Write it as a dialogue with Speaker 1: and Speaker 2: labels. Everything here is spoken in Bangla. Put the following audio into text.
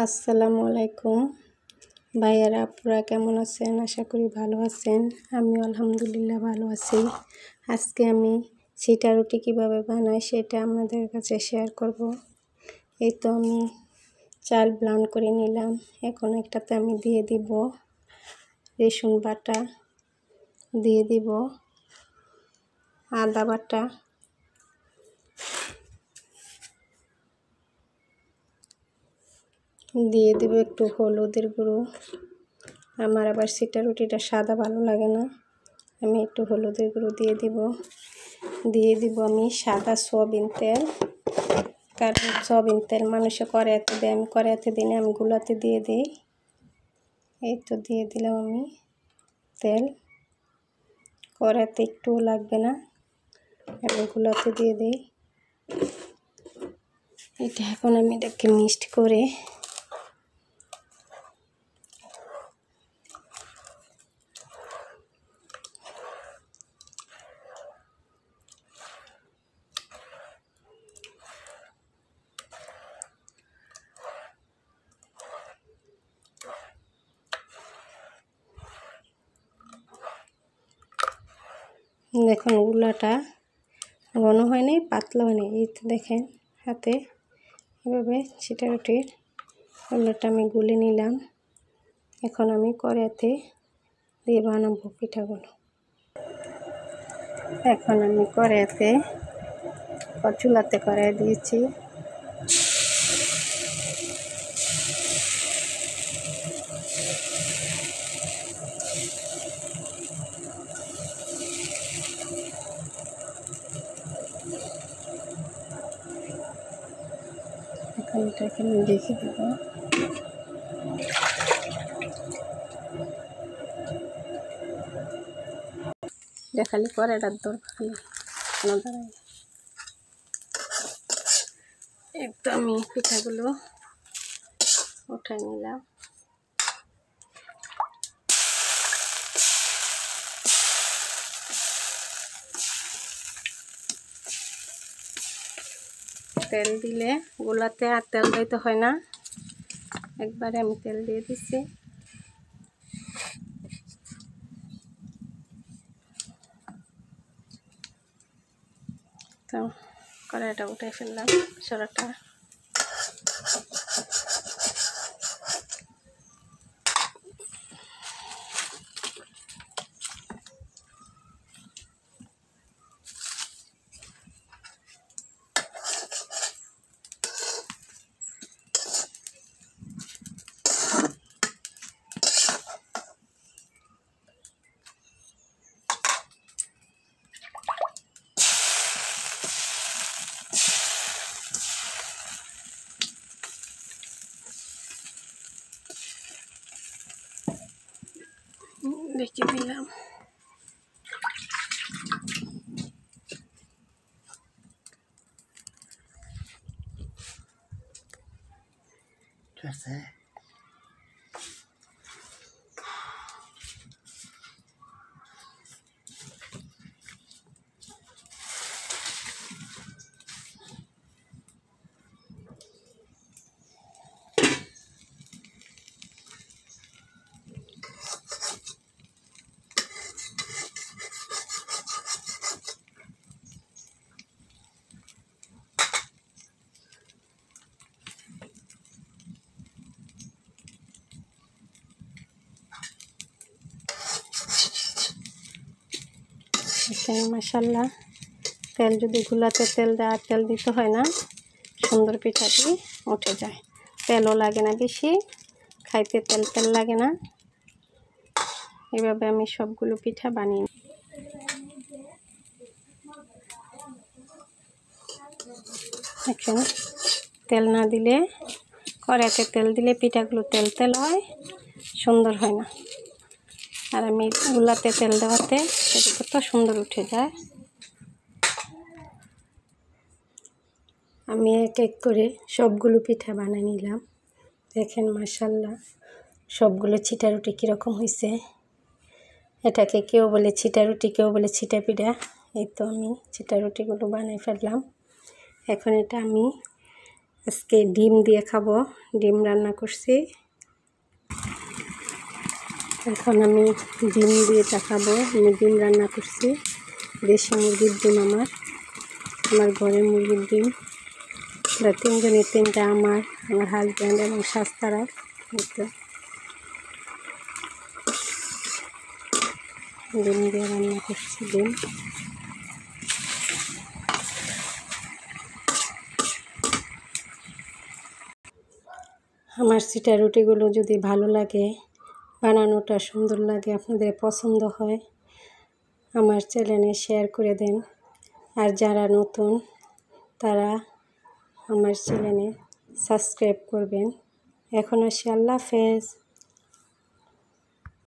Speaker 1: আসসালামু আলাইকুম ভাইয়ারা আপুরা কেমন আছেন? আশা করি ভালো আছেন। আমি আলহামদুলিল্লাহ ভালো আছি। আজকে আমি চিটা রুটি কীভাবে বানাই সেটা আপনাদের কাছে শেয়ার করব। এই তো আমি চাল ব্লান্ড করে নিলাম। এখন একটাতে আমি দিয়ে দিব রসুন বাটা, দিয়ে দিব আদা বাটা, দিয়ে দেব একটু হলুদের গুঁড়ো। আমার আবার চিটা রুটিটা সাদা ভালো লাগে না, আমি একটু হলুদের গুঁড়ো দিয়ে দিব আমি সাদা সয়াবিন তেল। কারণ সয়াবিন তেল মানুষে কড়াইতে দেয়, আমি কড়াইতে দিই না, আমি গুলাতে দিয়ে দিই। এই তো দিয়ে দিলাম আমি তেল, কড়াইতে একটুও লাগবে না, আমি গুলাতে দিয়ে দিই। এটা এখন আমি এটাকে মিক্সড করে দেখুন গুলাটা ঘন হয় নাই, পাতলা হয় নাই। এই তো দেখেন হাতে এভাবে চিটা রুটির গুলাটা আমি গুলে নিলাম। এখন আমি কড়াইতে দিয়ে বানাবো পিঠাগুলো। এখন আমি কড়াইতে চুলাতে কড়াই দিয়েছি। এখন এটাকে আমি রেখে দেব। দেখালি কড়াইটার দরকার দাঁড়ায়। একটু আমি পিঠাগুলো উঠাই নিলাম। তেল দিলে গোলাতে আর তেল দিতে হয় না, একবারে আমি তেল দিয়ে দিচ্ছি। তো কড়াইটা উঠে ফেললাম সরাটা। রেখে দিলাম। ঠিক আছে, মাশাআল্লাহ। তেল যদি গুলাতে তেল দেয় আর তেল দিতে হয় না, সুন্দর পিঠাটি উঠে যায়। তেলও লাগে না বেশি, খাইতে তেল তেল লাগে না। এভাবে আমি সবগুলো পিঠা বানিয়ে দেখেন। তেল না দিলে, কড়াইতে তেল দিলে পিঠাগুলো তেল তেল হয়, সুন্দর হয় না। আর আমি গুলাতে তেল দেওয়াতে সেটা কত সুন্দর উঠে যায়। আমি এক এক করে সবগুলো পিঠা বানিয়ে নিলাম। দেখেন মাশাআল্লাহ, সবগুলো চিটা রুটি কীরকম হয়েছে। এটাকে কেউ বলে চিটা রুটি, কেউ বলে চিটা পিঠা। এই তো আমি চিটা রুটিগুলো বানিয়ে ফেললাম। এখন এটা আমি আজকে ডিম দিয়ে খাবো, ডিম রান্না করছি। এখন আমি ডিম দিয়ে খাবো। আমি ডিম রান্না করছি, দেশি মুরগির ডিম, আমার ঘরের মুরগির ডিম। আমরা তিনজনের তিনটা, আমার হাজব্যান্ড এবং শাস্তারা। ডিম দিয়ে রান্না করছি, ডিম। আমার সিটা রুটিগুলো যদি ভালো লাগে, বানানোটা সুন্দর লাগে, আপনাদের পছন্দ হয়, আমার চ্যানেলে শেয়ার করে দেন। আর যারা নতুন তারা আমার চ্যানেলে সাবস্ক্রাইব করবেন। এখন আসি, আল্লাহ হাফেজ।